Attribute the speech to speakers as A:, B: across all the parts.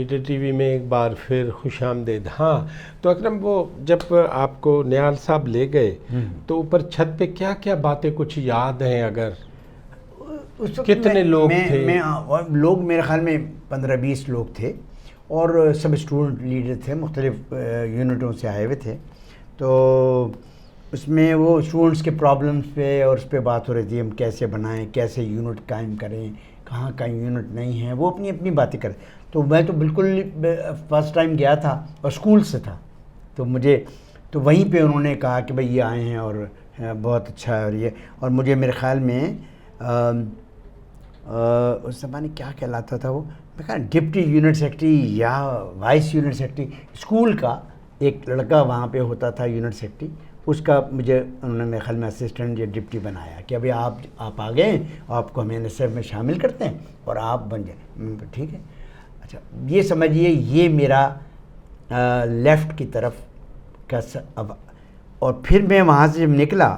A: D T V میں ایک بار پھر خوش آمدید. ہاں تو اکرم، وہ جب آپ کو نیال صاحب لے گئے تو اوپر چھت پہ کیا کیا باتیں کچھ یاد ہیں؟ اگر کتنے لوگ تھے؟
B: لوگ میرے خیال میں 15-20 لوگ تھے، اور سب اسٹوڈنٹ لیڈر تھے، مختلف یونٹوں سے آئے ہوئے تھے. تو اس میں وہ اسٹوڈنٹس کے پرابلمس پہ اور اس پہ بات ہو رہی تھی، ہم کیسے بنائیں، کیسے یونٹ قائم کریں، کہاں کا یونٹ نہیں ہے، وہ اپنی اپنی باتیں کریں. تو میں تو بالکل فرسٹ ٹائم گیا تھا اور اسکول سے تھا، تو مجھے تو وہیں پہ انہوں نے کہا کہ بھائی یہ آئے ہیں اور بہت اچھا ہے. اور مجھے میرے خیال میں اس زمانے کیا کہلاتا تھا وہ، میں کہا ڈپٹی یونٹ سیکرٹری یا وائس یونٹ سیکرٹری اسکول کا ایک لڑکا وہاں پہ ہوتا تھا یونٹ سیکرٹری، اس کا مجھے انہوں نے میرے خیال میں اسسٹنٹ یا ڈپٹی بنایا کہ ابھی آپ آ گئے، آپ کو ہم این ایس ایف میں شامل کرتے ہیں اور آپ بن جائیں. ٹھیک ہے. اچھا یہ سمجھیے یہ میرا لیفٹ کی طرف کا اور پھر میں وہاں سے جب نکلا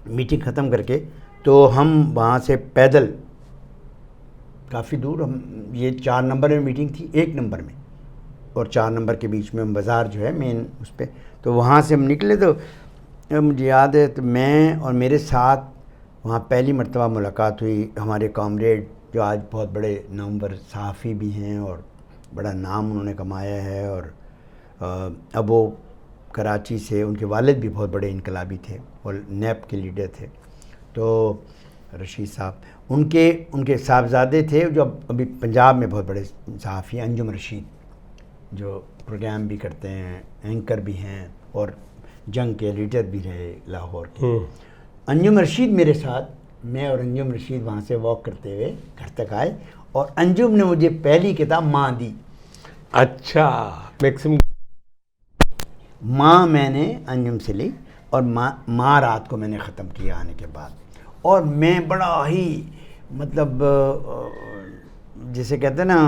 B: میٹنگ ختم کر کے، تو ہم وہاں سے پیدل کافی دور، ہم یہ 4 نمبر میں میٹنگ تھی، 1 نمبر میں اور 4 نمبر کے بیچ میں بازار جو ہے مین اس پہ، تو وہاں سے ہم نکلے. تو مجھے یاد ہے تو میں اور میرے ساتھ وہاں پہلی مرتبہ ملاقات ہوئی ہمارے کامریڈ جو آج بہت بڑے نامور صحافی بھی ہیں اور بڑا نام انہوں نے کمایا ہے، اور اب وہ کراچی سے، ان کے والد بھی بہت بڑے انقلابی تھے اور نیب کے لیڈر تھے. تو رشید صاحب ان کے صاحبزادے تھے جو ابھی پنجاب میں بہت بڑے صحافی ہیں، انجم رشید، جو پروگرام بھی کرتے ہیں، اینکر بھی ہیں اور جنگ کے لیڈر بھی رہے لاہور کے. انجم رشید میرے ساتھ، میں اور انجم رشید وہاں سے واک کرتے ہوئے گھر تک آئے، اور انجم نے مجھے پہلی کتاب ماں دی.
A: اچھا، میکسم
B: ماں میں نے انجم سے لی، اور ماں رات کو میں نے ختم کیا آنے کے بعد. اور میں بڑا ہی مطلب جسے کہتے ہیں نا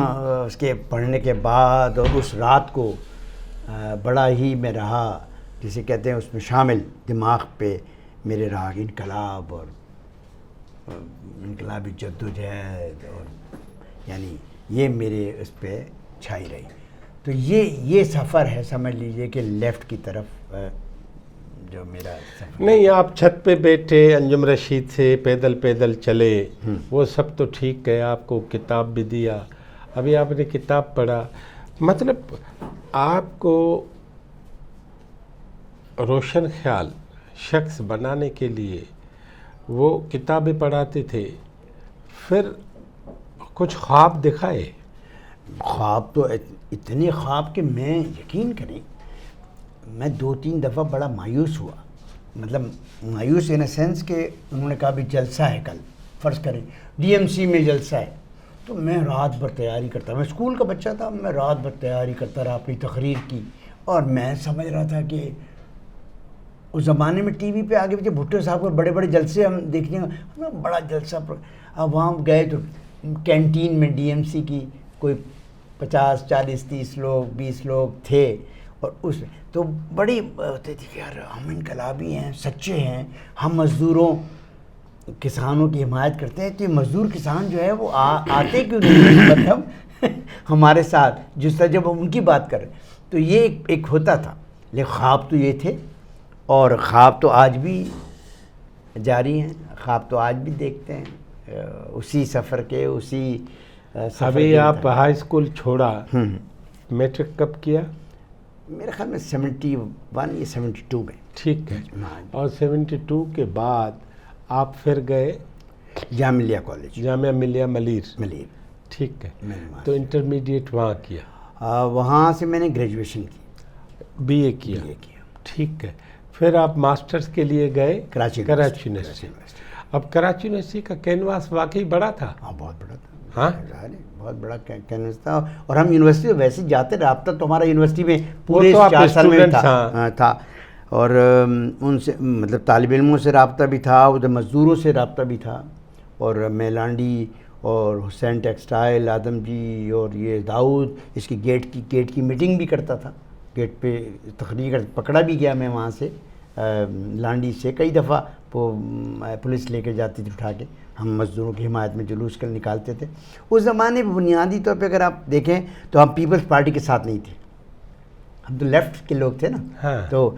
B: اس کے پڑھنے کے بعد اور اس رات کو بڑا ہی میں رہا، جسے کہتے ہیں اس میں شامل، دماغ پہ میرے رہا انقلاب اور انقلابی جدوجہد، اور یعنی یہ میرے اس پہ چھائی رہی. تو یہ سفر ہے سمجھ لیجئے کہ لیفٹ کی طرف جو میرا سفر.
A: نہیں، آپ چھت پہ بیٹھے انجم رشید سے پیدل چلے، وہ سب تو ٹھیک ہے، آپ کو کتاب بھی دیا، ابھی آپ نے کتاب پڑھا، مطلب آپ کو روشن خیال شخص بنانے کے لیے وہ کتابیں پڑھاتے تھے، پھر کچھ خواب دکھائے؟
B: خواب تو اتنے خواب کہ میں یقین کریں میں 2-3 دفعہ بڑا مایوس ہوا، مطلب مایوس ان اے سینس کہ انہوں نے کہا بھی جلسہ ہے کل، فرض کریں ڈی ایم سی میں جلسہ ہے، تو میں رات بھر تیاری کرتا، میں اسکول کا بچہ تھا، میں رات بھر تیاری کرتا رہا اپنی تقریر کی، اور میں سمجھ رہا تھا کہ اس زمانے میں ٹی وی پہ آگے پیچھے بھٹو صاحب کو بڑے بڑے جلسے ہم دیکھتے ہیں، ہم بڑا جلسہ. اب وہاں گئے تو کینٹین میں ڈی ایم سی کی کوئی 50, 40, 30 لوگ 20 لوگ تھے، اور اس تو بڑی ہوتی تھی کہ یار ہم انقلابی ہیں، سچے ہیں، ہم مزدوروں کسانوں کی حمایت کرتے ہیں، تو یہ مزدور کسان جو ہے وہ آتے کیوں نہیں مطلب ہمارے ساتھ جس طرح جب ہم ان کی بات کر رہے. تو یہ ایک ہوتا تھا، لیکن خواب تو یہ تھے، اور خواب تو آج بھی جاری ہیں، خواب تو آج بھی دیکھتے ہیں اسی سفر کے، اسی سفر.
A: ابھی آپ ہائی اسکول چھوڑا، میٹرک کب کیا؟
B: میرے خیال میں 71 یا 72 میں.
A: ٹھیک ہے. اور 72 کے بعد آپ پھر گئے
B: جامعہ ملیہ کالج،
A: جامعہ ملیہ ملیر. ٹھیک ہے. تو انٹرمیڈیٹ وہاں کیا؟
B: وہاں سے میں نے گریجویشن کی،
A: بی اے کیا. ٹھیک ہے. پھر آپ ماسٹرز کے لیے گئے کراچی یونیورسٹی. اب کراچی یونیورسٹی کا کینواس واقعی بڑا تھا؟
B: ہاں بہت بڑا تھا.
A: ہاں
B: بہت بڑا کینوس تھا، اور ہم یونیورسٹی ویسے جاتے، رابطہ تو ہمارا یونیورسٹی میں پورے 4 سال میں تھا، اور ان سے مطلب طالب علموں سے رابطہ بھی تھا، ادھر مزدوروں سے رابطہ بھی تھا، اور میں لانڈی اور حسین ٹیکسٹائل، آدم جی اور یہ داؤد، اس کی گیٹ کی میٹنگ بھی کرتا تھا، گیٹ پہ تقریر پکڑا بھی گیا میں وہاں سے لانڈی سے کئی دفعہ وہ پولیس لے کے جاتی تھی اٹھا کے، ہم مزدوروں کی حمایت میں جلوس کر نکالتے تھے. اس زمانے میں بنیادی طور پہ اگر آپ دیکھیں تو ہم پیپلز پارٹی کے ساتھ نہیں تھے، ہم تو لیفٹ کے لوگ تھے نا. تو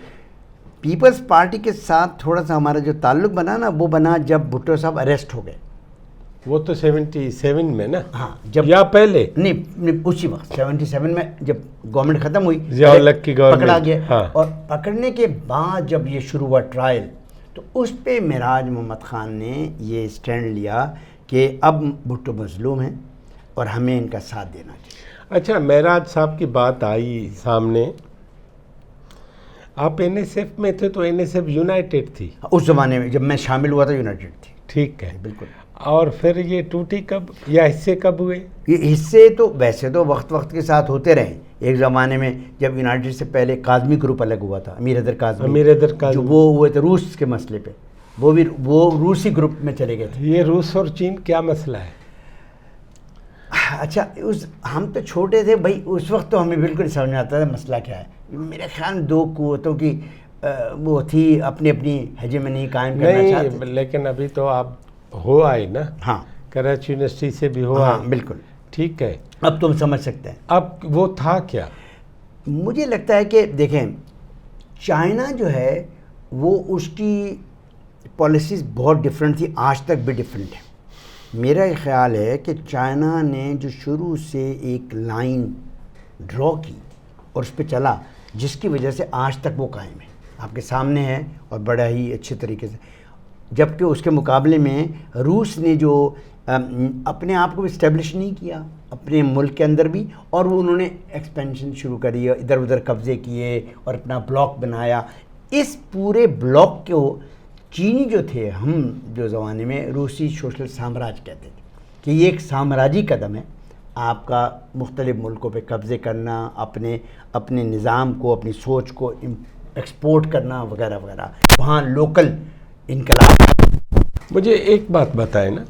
B: پیپلز پارٹی کے ساتھ تھوڑا سا ہمارا جو تعلق بنا نا، وہ بنا جب بھٹو صاحب اریسٹ ہو گئے.
A: وہ تو 77 میں نا؟
B: ہاں، جب
A: یا پہلے؟
B: نہیں اسی وقت 77 میں جب گورنمنٹ ختم ہوئی،
A: ضیاء الحق کی گورنمنٹ
B: پکڑا گیا.
A: ہاں.
B: اور پکڑنے کے بعد جب یہ شروع ہوا ٹرائل، تو اس پہ معراج محمد خان نے یہ اسٹینڈ لیا کہ اب بھٹو مظلوم ہیں اور ہمیں ان کا ساتھ دینا چاہیے.
A: اچھا، معراج صاحب کی بات آئی سامنے، آپ این ایس ایف میں تھے تو این ایس ایف یونائٹڈ تھی
B: اس زمانے میں، جب میں شامل ہوا تھا یونائٹڈ تھی.
A: ٹھیک ہے،
B: بالکل.
A: اور پھر یہ ٹوٹی کب یا حصے کب ہوئے؟
B: یہ حصے تو ویسے تو وقت وقت کے ساتھ ہوتے رہے. ایک زمانے میں جب یونائٹڈ سے پہلے کاظمی گروپ الگ ہوا تھا، امیر حیدر کاظمی، جو وہ ہوئے تھے روس کے مسئلے پہ، وہ روسی گروپ میں چلے گئے تھے.
A: یہ روس اور چین کیا مسئلہ ہے؟
B: اچھا، ہم تو چھوٹے تھے بھائی، اس وقت تو ہمیں بالکل سمجھ میں آتا تھا مسئلہ کیا ہے. میرے خیال میں دو قوتوں کی وہ تھی، اپنی اپنی ہیجمنی قائم کرنا چاہتے تھے.
A: لیکن ابھی تو آپ ہو آئے نا.
B: ہاں،
A: کراچی یونیورسٹی سے بھی ہو
B: ہاں
A: آئے.
B: بالکل.
A: ٹھیک ہے،
B: اب تم سمجھ سکتے ہیں.
A: اب وہ تھا کیا؟
B: مجھے لگتا ہے کہ دیکھیں، چائنا جو ہے وہ اس کی پالیسیز بہت ڈیفرنٹ تھی، آج تک بھی ڈیفرنٹ ہے. میرا یہ خیال ہے کہ چائنا نے جو شروع سے ایک لائن ڈرا کی اور اس پہ چلا، جس کی وجہ سے آج تک وہ قائم ہے، آپ کے سامنے ہے اور بڑا ہی اچھے طریقے سے. جبکہ اس کے مقابلے میں روس نے جو اپنے آپ کو اسٹیبلش نہیں کیا اپنے ملک کے اندر بھی، اور وہ انہوں نے ایکسپینشن شروع کری، ادھر ادھر قبضے کیے اور اپنا بلاک بنایا. اس پورے بلاک کو چینی جو تھے، ہم جو زمانے میں روسی سوشل سامراج کہتے تھے کہ یہ ایک سامراجی قدم ہے، آپ کا مختلف ملکوں پہ قبضے کرنا، اپنے نظام کو، اپنی سوچ کو ایکسپورٹ کرنا وغیرہ وغیرہ، وہاں لوکل انقلاب.
A: مجھے ایک بات بتائیں نا،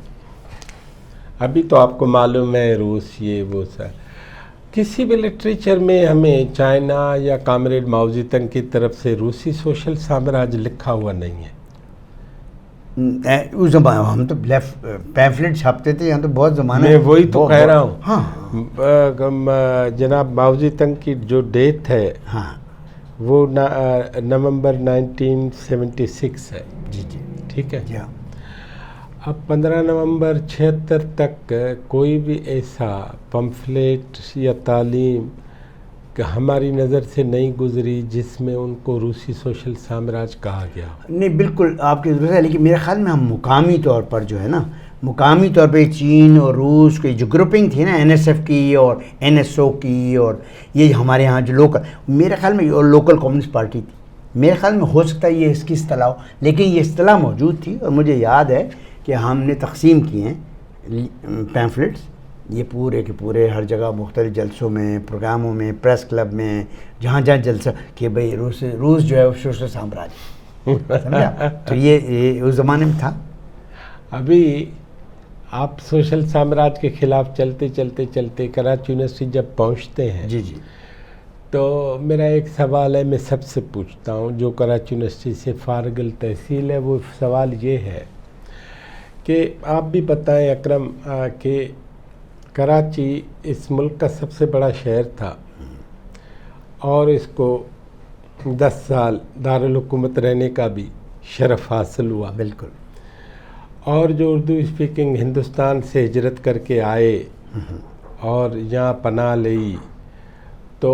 A: ابھی تو آپ کو معلوم ہے روس یہ وہ سر، کسی بھی لٹریچر میں ہمیں چائنا یا کامریڈ ماؤ زی تنگ کی طرف سے روسی سوشل سامراج لکھا ہوا نہیں ہے.
B: اس زمانے ہم تو پیمفلٹ چھاپتے تھے، یہاں تو بہت زمانہ.
A: میں وہی تو کہہ رہا ہوں.
B: ہاں،
A: جناب ماؤ زی تنگ کی جو ڈیٹ ہے
B: ہاں،
A: وہ نومبر 1976 ہے.
B: جی جی،
A: ٹھیک ہے.
B: جی ہاں.
A: اب 15 نومبر 76 تک کوئی بھی ایسا پمفلیٹ یا تعلیم کہ ہماری نظر سے نہیں گزری جس میں ان کو روسی سوشل سامراج کہا گیا.
B: نہیں، بالکل آپ کی ضرورت ہے، لیکن میرے خیال میں ہم مقامی طور پر جو ہے نا، مقامی طور پہ چین اور روس کی جو گروپنگ تھی نا، این ایس ایف کی اور این ایس او کی، اور یہ ہمارے ہاں جو لوکل، میرے خیال میں لوکل کمیونسٹ پارٹی تھی. میرے خیال میں ہو سکتا ہے یہ اس کی اصطلاح ہو، لیکن یہ اصطلاح موجود تھی. اور مجھے یاد ہے کہ ہم نے تقسیم کیے ہیں پیمفلٹس، یہ پورے کے پورے ہر جگہ مختلف جلسوں میں، پروگراموں میں، پریس کلب میں، جہاں جہاں جلسہ، کہ بھئی روس جو ہے وہ سوشل سامراج، سمجھا. تو یہ اس زمانے میں تھا.
A: ابھی آپ سوشل سامراج کے خلاف چلتے چلتے چلتے کراچی یونیورسٹی جب پہنچتے ہیں،
B: جی جی،
A: تو میرا ایک سوال ہے، میں سب سے پوچھتا ہوں جو کراچی یونیورسٹی سے فارغ التحصیل ہے، وہ سوال یہ ہے کہ آپ بھی بتائیں اکرم کہ کراچی اس ملک کا سب سے بڑا شہر تھا اور اس کو 10 سال دارالحکومت رہنے کا بھی شرف حاصل ہوا.
B: بالکل.
A: اور جو اردو اسپیکنگ ہندوستان سے ہجرت کر کے آئے اور یہاں پناہ لئی، تو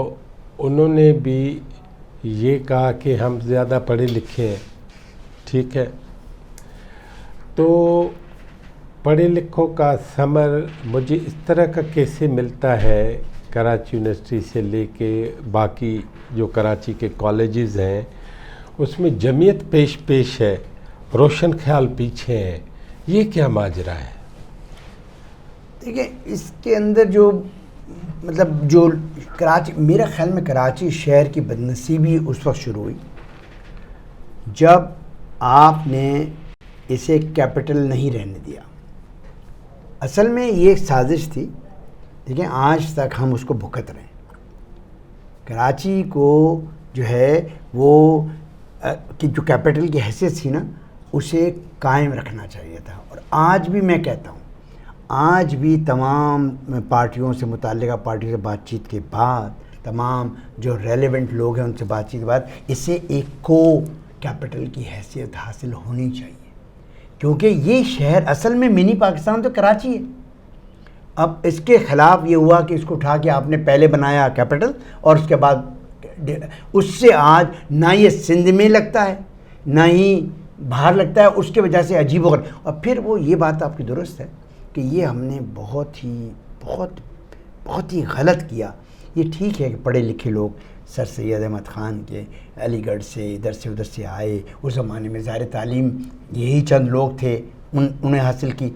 A: انہوں نے بھی یہ کہا کہ ہم زیادہ پڑھے لکھے ہیں. ٹھیک ہے، تو پڑھے لکھوں کا ثمر مجھے اس طرح کا کیسے ملتا ہے کراچی یونیورسٹی سے لے کے باقی جو کراچی کے کالجز ہیں، اس میں جمعیت پیش ہے، روشن خیال پیچھے ہیں، یہ کیا ماجرا ہے؟
B: دیکھیں، اس کے اندر جو جو کراچی، میرا خیال میں کراچی شہر کی بدنصیبی اس وقت شروع ہوئی جب آپ نے اسے کیپٹل نہیں رہنے دیا. اصل میں یہ ایک سازش تھی، دیکھیں آج تک ہم اس کو بھگت رہے ہیں. کراچی کو جو ہے وہ کہ جو کیپٹل کی حیثیت تھی نا اسے قائم رکھنا چاہیے تھا. اور آج بھی میں کہتا ہوں، آج بھی تمام پارٹیوں سے متعلقہ پارٹیوں سے بات چیت کے بعد، تمام جو ریلیونٹ لوگ ہیں ان سے بات چیت کے بعد اسے ایک کو کیپٹل کی حیثیت حاصل ہونی چاہیے. کیونکہ یہ شہر اصل میں منی پاکستان تو کراچی ہے. اب اس کے خلاف یہ ہوا کہ اس کو اٹھا کے آپ نے پہلے بنایا کیپٹل اور اس کے بعد اس سے آج نہ یہ سندھ میں لگتا ہے نہ ہی باہر لگتا ہے. اس کے وجہ سے عجیب و غریب. اور پھر وہ یہ بات آپ کی درست ہے کہ یہ ہم نے بہت ہی غلط کیا. یہ ٹھیک ہے کہ پڑھے لکھے لوگ سر سید احمد خان کے علی گڑھ سے ادھر سے ادھر سے آئے. اس زمانے میں ظاہر تعلیم یہی چند لوگ تھے انہیں حاصل کی.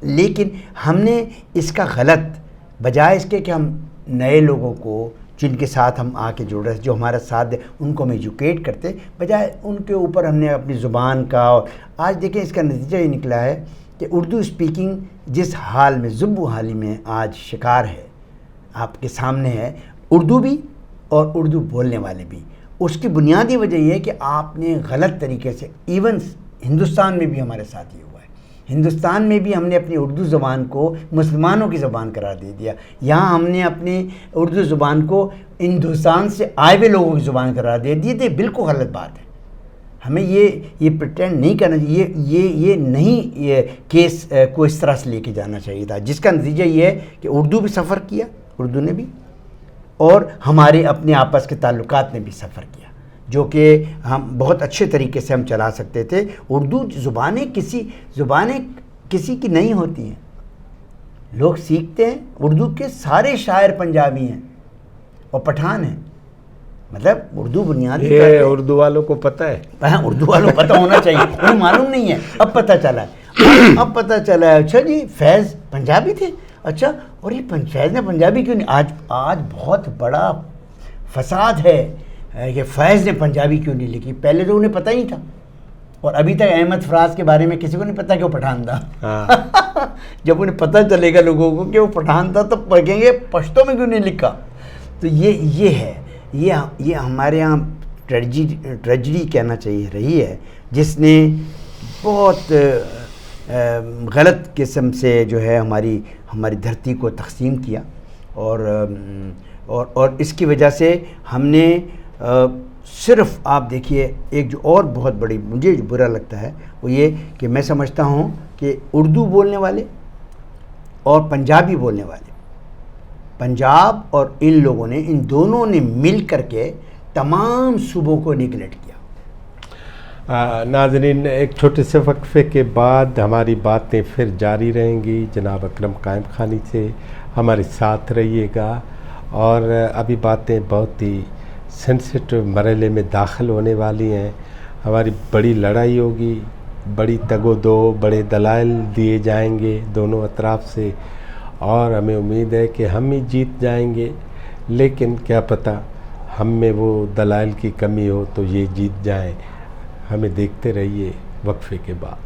B: لیکن ہم نے اس کا غلط بجائے اس کے کہ ہم نئے لوگوں کو جن کے ساتھ ہم آ کے جڑ رہے جو ہمارا ساتھ دے ان کو ہم ایجوکیٹ کرتے، بجائے ان کے اوپر ہم نے اپنی زبان کا. اور آج دیکھیں اس کا نتیجہ یہ نکلا ہے کہ اردو اسپیکنگ جس حال میں ضب و حالی میں آج شکار ہے آپ کے سامنے ہے، اردو بھی اور اردو بولنے والے بھی. اس کی بنیادی وجہ یہ ہے کہ آپ نے غلط طریقے سے، ایون ہندوستان میں بھی ہمارے ساتھ یہ ہوا ہے، ہندوستان میں بھی ہم نے اپنی اردو زبان کو مسلمانوں کی زبان قرار دے دیا. یہاں ہم نے اپنی اردو زبان کو ہندوستان سے آئے ہوئے لوگوں کی زبان قرار دے دی. تو بالکل غلط بات ہے. ہمیں یہ پریٹینڈ نہیں کرنا چاہیے. یہ نہیں یہ کیس کو اس طرح سے لے کے جانا چاہیے تھا، جس کا نتیجہ یہ ہے کہ اردو بھی سفر کیا، اردو نے بھی، اور ہمارے اپنے آپس کے تعلقات نے بھی سفر کیا، جو کہ ہم بہت اچھے طریقے سے ہم چلا سکتے تھے. اردو زبانیں کسی کی نہیں ہوتی ہیں. لوگ سیکھتے ہیں. اردو کے سارے شاعر پنجابی ہیں اور پٹھان ہیں. مطلب اردو بنیادی
A: یہ اردو والوں کو پتہ ہے.
B: ہاں، اردو والوں کو پتہ ہونا چاہیے. انہیں معلوم نہیں ہے. اب پتہ چلا ہے. اچھا جی فیض پنجابی تھے. اچھا، اور یہ فیض نے پنجابی کیوں نہیں؟ آج بہت بڑا فساد ہے کہ فیض نے پنجابی کیوں نہیں لکھی. پہلے تو انہیں پتہ ہی تھا، اور ابھی تک احمد فراز کے بارے میں کسی کو نہیں پتہ کہ وہ پٹھان تھا. جب انہیں پتہ چلے گا لوگوں کو کہ وہ پٹھان تھا تو کہیں گے پشتو میں کیوں نہیں لکھا. تو یہ ہے، یہ ہمارے یہاں ٹریجڈی کہنا چاہیے رہی ہے، جس نے بہت غلط قسم سے جو ہے ہماری دھرتی کو تقسیم کیا. اور اس کی وجہ سے ہم نے صرف آپ دیکھیے ایک جو اور بہت بڑی مجھے جو برا لگتا ہے وہ یہ کہ میں سمجھتا ہوں کہ اردو بولنے والے اور پنجابی بولنے والے، پنجاب اور ان لوگوں نے، ان دونوں نے مل کر کے تمام صوبوں کو نیگلیکٹ کیا.
A: ناظرین، ایک چھوٹے سے وقفے کے بعد ہماری باتیں پھر جاری رہیں گی. جناب اکرم قائم خانی سے ہمارے ساتھ رہیے گا. اور ابھی باتیں بہت ہی سینسیٹیو مرحلے میں داخل ہونے والی ہیں. ہماری بڑی لڑائی ہوگی، بڑی تگ و دو، بڑے دلائل دیے جائیں گے دونوں اطراف سے، اور ہمیں امید ہے کہ ہم ہی جیت جائیں گے. لیکن کیا پتہ ہم میں وہ دلائل کی کمی ہو تو یہ جیت جائیں. ہمیں دیکھتے رہیے وقفے کے بعد.